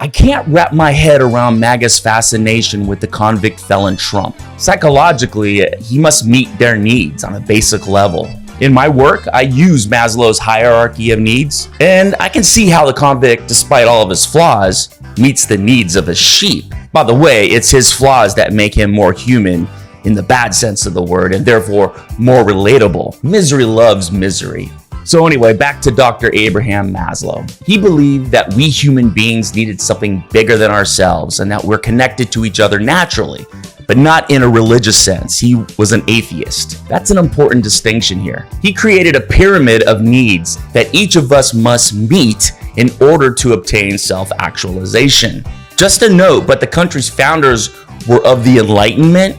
I can't wrap my head around MAGA's fascination with the convict felon Trump. Psychologically, he must meet their needs on a basic level. In my work, I use Maslow's hierarchy of needs, and I can see how the convict, despite all of his flaws, meets the needs of a sheep. By the way, it's his flaws that make him more human in the bad sense of the word, and therefore more relatable. Misery loves misery. So anyway, back to Dr. Abraham Maslow. He believed that we human beings needed something bigger than ourselves and that we're connected to each other naturally, but not in a religious sense. He was an atheist. That's an important distinction here. He created a pyramid of needs that each of us must meet in order to obtain self-actualization. Just a note, but the country's founders were of the Enlightenment,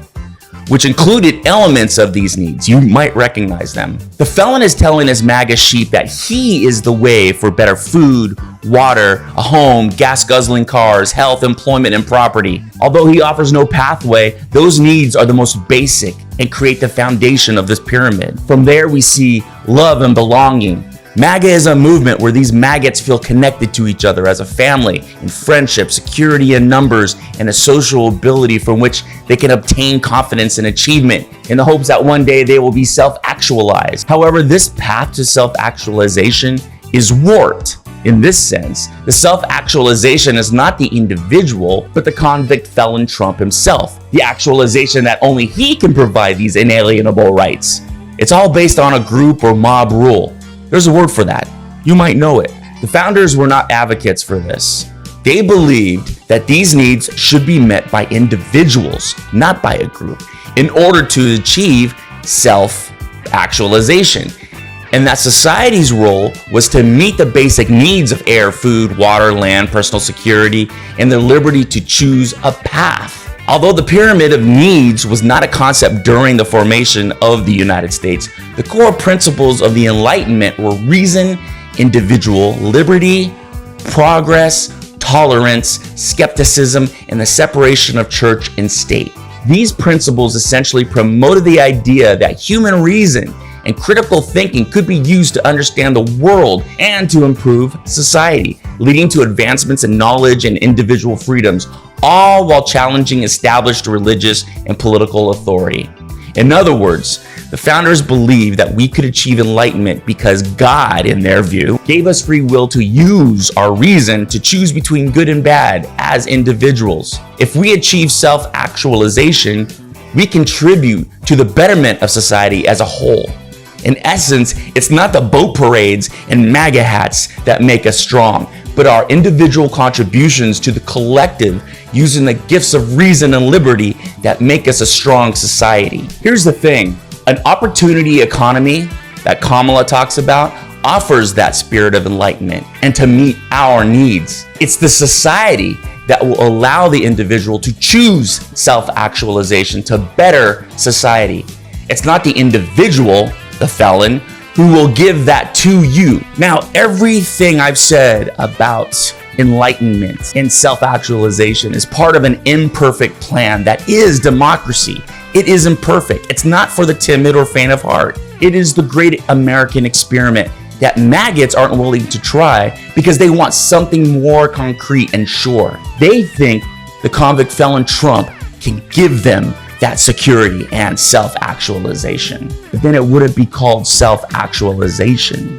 which included elements of these needs. You might recognize them. The felon is telling his MAGA sheep that he is the way for better food, water, a home, gas-guzzling cars, health, employment, and property. Although he offers no pathway, those needs are the most basic and create the foundation of this pyramid. From there, we see love and belonging. MAGA is a movement where these maggots feel connected to each other as a family in friendship, security in numbers, and a social ability from which they can obtain confidence and achievement in the hopes that one day they will be self-actualized. However, this path to self-actualization is warped. In this sense, the self-actualization is not the individual, but the convict felon Trump himself. The actualization that only he can provide these inalienable rights. It's all based on a group or mob rule. There's a word for that. You might know it. The founders were not advocates for this. They believed that these needs should be met by individuals, not by a group, in order to achieve self-actualization. And that society's role was to meet the basic needs of air, food, water, land, personal security, and the liberty to choose a path. Although the pyramid of needs was not a concept during the formation of the United States, the core principles of the Enlightenment were reason, individual liberty, progress, tolerance, skepticism, and the separation of church and state. These principles essentially promoted the idea that human reason and critical thinking could be used to understand the world and to improve society, leading to advancements in knowledge and individual freedoms, all while challenging established religious and political authority. In other words, the founders believed that we could achieve enlightenment because God, in their view, gave us free will to use our reason to choose between good and bad as individuals. If we achieve self-actualization, we contribute to the betterment of society as a whole. In essence, it's not the boat parades and MAGA hats that make us strong, but our individual contributions to the collective using the gifts of reason and liberty that make us a strong society. Here's the thing, an opportunity economy that Kamala talks about offers that spirit of enlightenment and to meet our needs. It's the society that will allow the individual to choose self-actualization to better society. It's not the individual, the felon, who will give that to you. Now, everything I've said about enlightenment and self-actualization is part of an imperfect plan that is democracy. It is imperfect. It's not for the timid or faint of heart. It is the great American experiment that maggots aren't willing to try because they want something more concrete and sure. They think the convict felon Trump can give them that security and self-actualization. But then it wouldn't be called self-actualization.